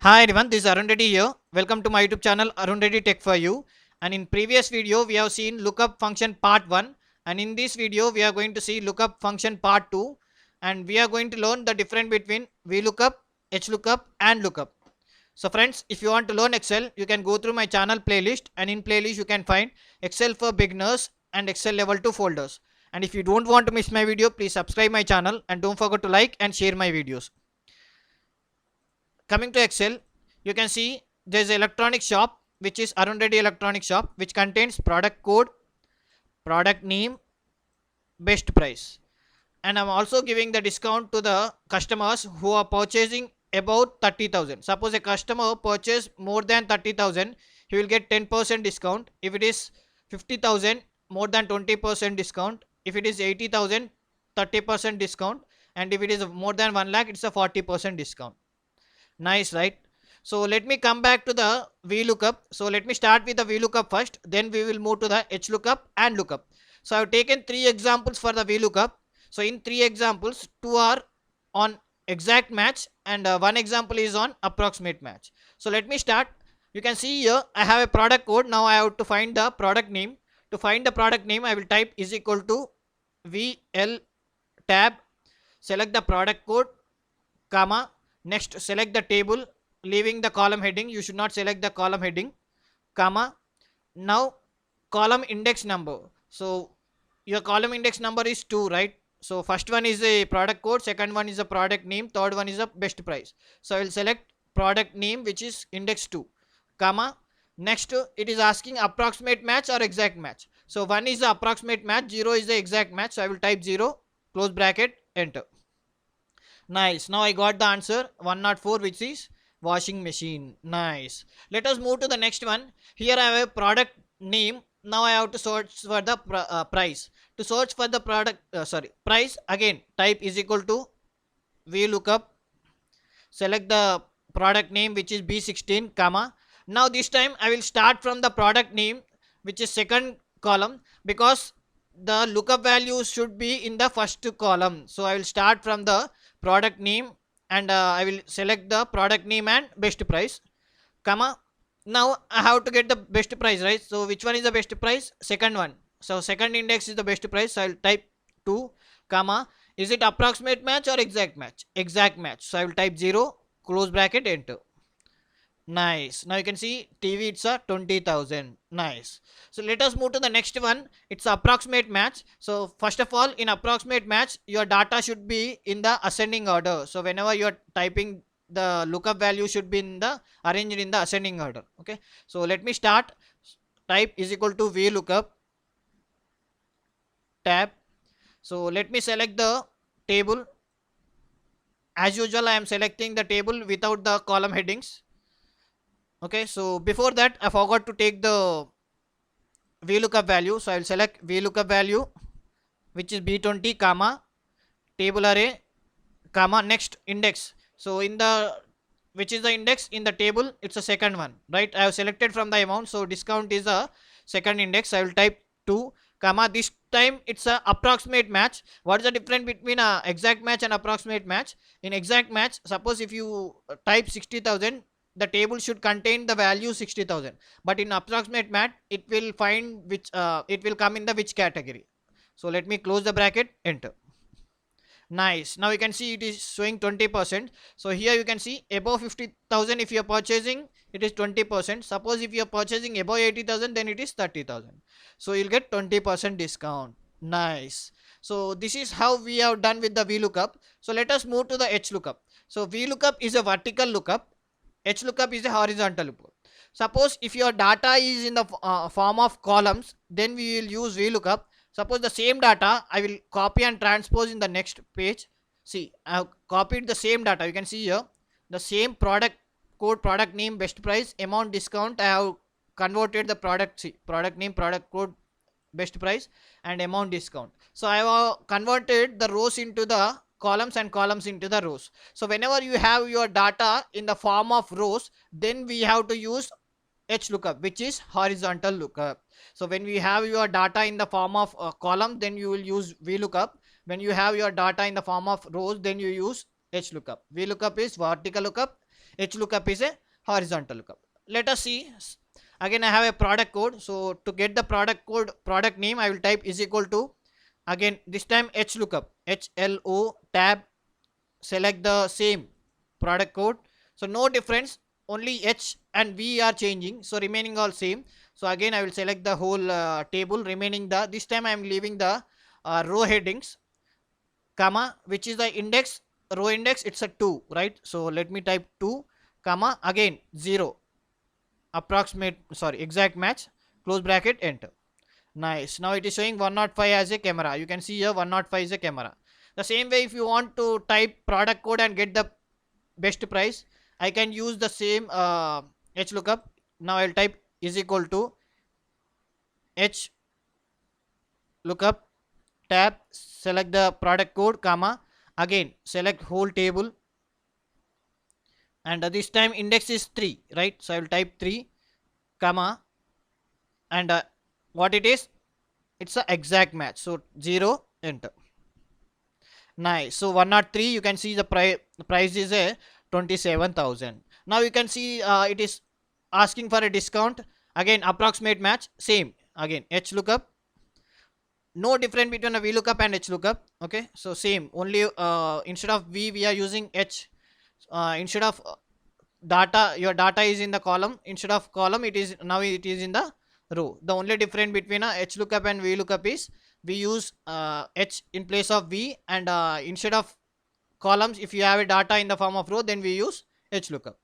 Hi everyone, this is Arun Reddy here. Welcome to my YouTube channel Arun Reddy Tech for You. And in previous video we have seen lookup function part 1, and in this video we are going to see lookup function part 2, and we are going to learn the difference between VLOOKUP, HLOOKUP and lookup. So friends, if you want to learn Excel, you can go through my channel playlist, and in playlist you can find Excel for beginners and Excel level 2 folders. And if you don't want to miss my video, please subscribe my channel and don't forget to like and share my videos. Coming to Excel, you can see there is an electronic shop which is Arun Reddy Electronic Shop, which contains product code, product name, best price, and I'm also giving the discount to the customers who are purchasing about 30,000. Suppose a customer purchase more than 30,000, he will get 10% discount. If it is 50,000, more than 20% discount. If it is 80,000, 30% discount, and if it is more than 1 lakh, it's a 40% discount. Nice, right? So let me come back to the VLOOKUP. So let me start with the VLOOKUP first, then we will move to the HLOOKUP and lookup. So I've taken 3 examples for the VLOOKUP. So in 3 examples, 2 are on exact match and 1 example is on approximate match. So let me start. You can see here I have a product code. Now I have to find the product name. To find the product name, I will type is equal to VL tab, select the product code, comma, next select the table, leaving the column heading. You should not select the column heading, comma, now column index number. So your column index number is 2, right? So first one is a product code, second one is a product name, third one is a best price. So I will select product name which is index 2, comma, next it is asking approximate match or exact match. So 1 is the approximate match, 0 is the exact match. So I will type 0, close bracket, enter. Nice. Now I got the answer 104, which is washing machine. Nice. Let us move to the next one. Here I have a product name. Now I have to search for the price. To search for the product, price, again type is equal to VLOOKUP. Select the product name which is B16, comma. Now this time I will start from the product name which is second column, because the lookup value should be in the first column. So I will start from the product name and I will select the product name and best price, comma. Now I have to get the best price, right? So which one is the best price? Second one. So second index is the best price. So I will type 2, comma. Is it approximate match or exact match? Exact match. So I will type 0, close bracket, enter. Nice. Now you can see TV, it's a 20,000. Nice. So let us move to the next one. It's approximate match. So first of all, in approximate match, your data should be in the ascending order. So whenever you are typing, the lookup value should be in the arranged in the ascending order. Okay. So let me start. Type is equal to VLOOKUP tab. So let me select the table. As usual, I am selecting the table without the column headings. Okay, so before that I forgot to take the VLOOKUP value. So I will select VLOOKUP value which is B20, comma, table array, comma, next index. So in the, which is the index in the table, it's a second one, right? I have selected from the amount, so discount is a second index. I will type 2, comma, this time it's a approximate match. What is the difference between a exact match and approximate match? In exact match, suppose if you type 60,000, the table should contain the value 60,000, but in approximate match it will find which it will come in the which category. So let me close the bracket, enter. Nice. Now you can see it is showing 20%. So here you can see above 50,000, if you are purchasing, it is 20%. Suppose if you are purchasing above 80,000, then it is 30,000. So you'll get 20% discount. Nice. So this is how we have done with the VLOOKUP. So let us move to the HLOOKUP. So VLOOKUP is a vertical lookup. HLOOKUP is a horizontal lookup. Suppose if your data is in the form of columns, then we will use VLOOKUP. Suppose the same data I will copy and transpose in the next page. See, I have copied the same data. You can see here the same product code, product name, best price, amount, discount. I have converted the product, see, product name, product code, best price and amount, discount. So I have converted the rows into the columns and columns into the rows. So whenever you have your data in the form of rows, then we have to use HLOOKUP, which is horizontal lookup. So when we have your data in the form of column, then you will use VLOOKUP. When you have your data in the form of rows, then you use HLOOKUP. VLOOKUP is vertical lookup, H lookup is a horizontal lookup. Let us see. Again, I have a product code. So to get the product code, product name, I will type is equal to, again this time H lookup, HLO tab, select the same product code. So no difference, only H and V are changing, so remaining all same. So again I will select the whole table, remaining the, this time I am leaving the row headings, comma, which is the index, row index, it's a 2, right? So let me type 2, comma, again 0, approximate, sorry, exact match, close bracket, enter. Nice. Now it is showing 105 as a camera. You can see here 105 is a camera. The same way, if you want to type product code and get the best price, I can use the same H lookup. Now I'll type is equal to H lookup tab, select the product code, comma, again select whole table, and this time index is 3, right? So I will type 3, comma, and what it is, it's a exact match, so 0, enter. Nice. So 103, you can see the price is a 27,000. Now you can see it is asking for a discount. Again approximate match, same, again H lookup, no difference between a VLOOKUP and H lookup. Okay, so same, only instead of V we are using H. Instead of data, your data is in the column, instead of column it is, now it is in the row. The only difference between a H lookup and V lookup is we use H in place of V, and instead of columns, if you have a data in the form of row, then we use H lookup.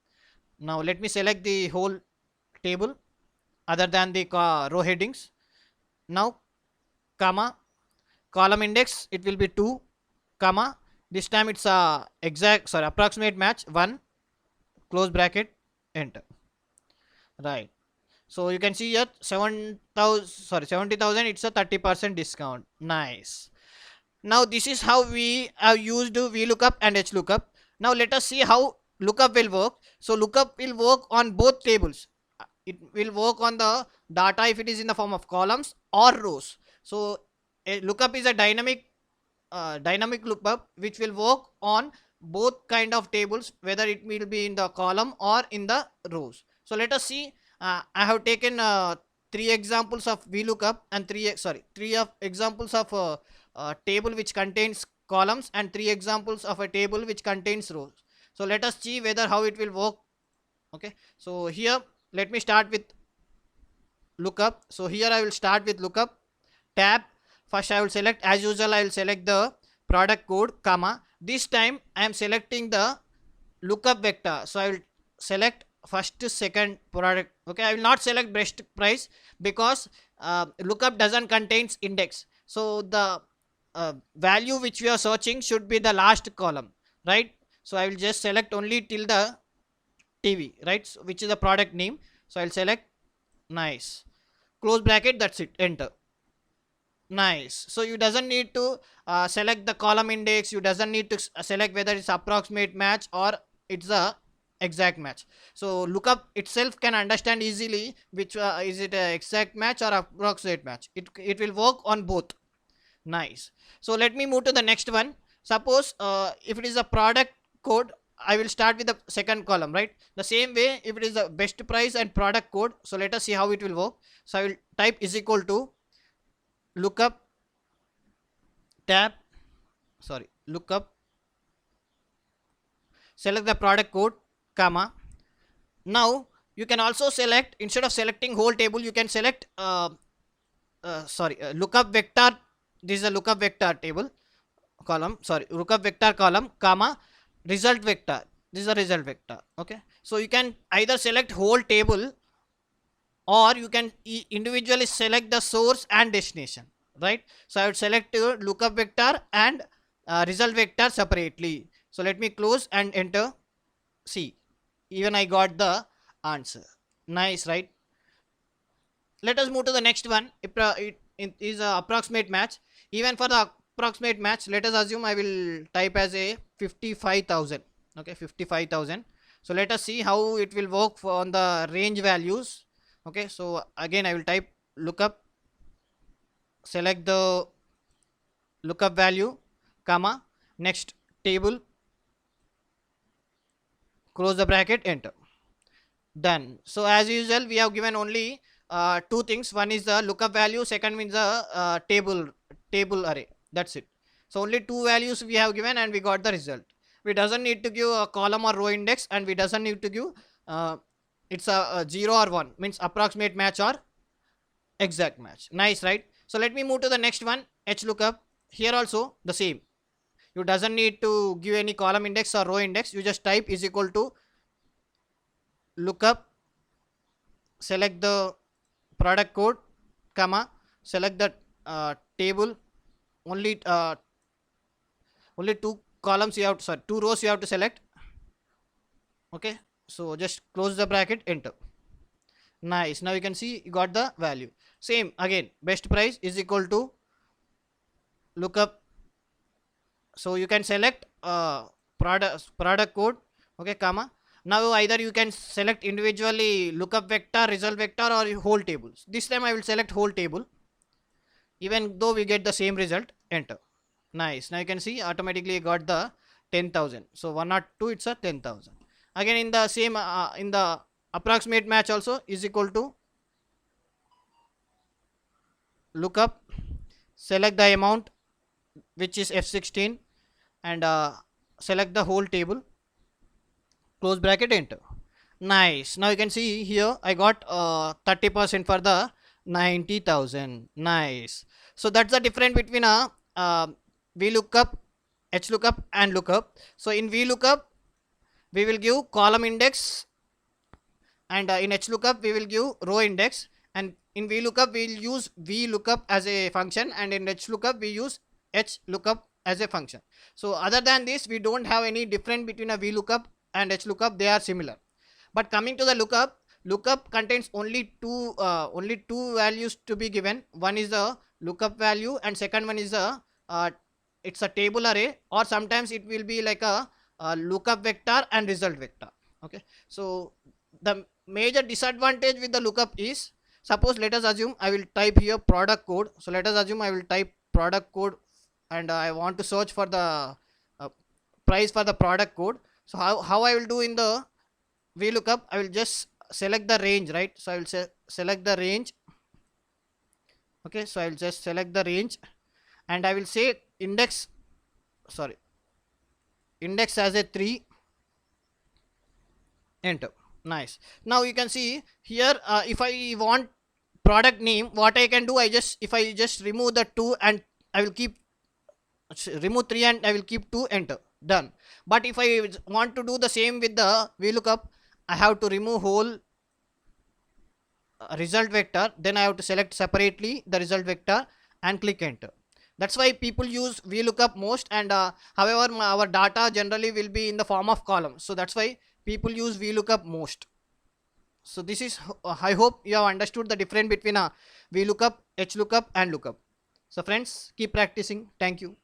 Now let me select the whole table other than the row headings. Now comma, column index, it will be 2, comma, this time it's a exact, sorry, approximate match 1, close bracket, enter. Right. So you can see here 7,000, sorry, 70,000, it's a 30% discount. Nice. Now this is how we have used VLOOKUP and HLOOKUP. Now let us see how lookup will work. So lookup will work on both tables. It will work on the data if it is in the form of columns or rows. So a lookup is a dynamic lookup which will work on both kind of tables, whether it will be in the column or in the rows. So let us see. I have taken 3 examples of VLOOKUP and 3 examples of table which contains columns, and 3 examples of a table which contains rows. So let us see whether how it will work. Okay, so here let me start with lookup. So here I will start with lookup tab. First I will select, as usual I will select the product code, comma, this time I am selecting the lookup vector. So I will select first, second product. Okay, I will not select best price because lookup doesn't contains index. So the value which we are searching should be the last column, right? So I will just select only till the TV, right? So, which is the product name. So I'll select, nice, close bracket, that's it, enter. Nice. So you doesn't need to select the column index, you doesn't need to select whether it's approximate match or it's a exact match. So lookup itself can understand easily which is it a exact match or approximate match. It will work on both. Nice. So let me move to the next one. Suppose if it is a product code, I will start with the second column, right? The same way, if it is the best price and product code, so let us see how it will work. So I will type is equal to lookup tab, sorry, lookup, select the product code, comma. Now you can also select, instead of selecting whole table, you can select lookup vector. This is a lookup vector table column, sorry, lookup vector column, comma, result vector. This is a result vector. Okay, so you can either select whole table or you can individually select the source and destination, right? So I would select lookup vector and result vector separately. So let me close and enter. See, even I got the answer. Nice, right? Let us move to the next one. It is a approximate match. Even for the approximate match, let us assume I will type as a 55,000. Okay, 55,000. So let us see how it will work on the range values. Okay, so again I will type lookup, select the lookup value, comma, next table, close the bracket, enter. Done. So as usual, we have given only two things. One is the lookup value, second means the table array. That's it. So only two values we have given and we got the result. We doesn't need to give a column or row index, and we doesn't need to give it's a 0 or 1, means approximate match or exact match. Nice, right? So let me move to the next one, HLOOKUP. Here also the same. You doesn't need to give any column index or row index. You just type is equal to lookup, select the product code, comma, select the table. Only two columns you have to, sorry, two rows you have to select. Okay, so just close the bracket, enter. Nice. Now you can see you got the value. Same again, best price is equal to lookup. So you can select product code, okay, comma. Now either you can select individually lookup vector, result vector, or whole tables. This time I will select whole table, even though we get the same result, enter. Nice. Now you can see automatically got the 10,000. So 1 or 2, it's a 10,000. Again in the same in the approximate match also is equal to lookup, select the amount which is F16, and select the whole table, close bracket, enter. Nice. Now you can see here I got 30% for the 90,000. Nice. So that's the difference between a VLOOKUP, HLOOKUP and lookup. So in VLOOKUP we will give column index, and in HLOOKUP we will give row index, and in VLOOKUP we will use VLOOKUP as a function, and in HLOOKUP we use HLOOKUP as a function. So other than this, we don't have any difference between a VLOOKUP and HLOOKUP. They are similar. But coming to the lookup contains only two values to be given. One is the lookup value, and second one is the it's a table array, or sometimes it will be like a lookup vector and result vector. Okay, so the major disadvantage with the lookup is, suppose let us assume I will type here product code. So let us assume I will type product code, and I want to search for the price for the product code. So how I will do in the VLOOKUP, I will just select the range, right? So I will select the range. Okay, so I will just select the range, and I will say index as a 3, enter. Nice. Now you can see here if I want product name, what I can do, if I just remove the 2 and I will keep remove 3 and I will keep 2, enter. Done. But if I want to do the same with the VLOOKUP, I have to remove whole result vector, then I have to select separately the result vector and click enter. That's why people use VLOOKUP most, and however our data generally will be in the form of columns, so that's why people use VLOOKUP most. So this is I hope you have understood the difference between a VLOOKUP, HLOOKUP and lookup. So friends, keep practicing. Thank you.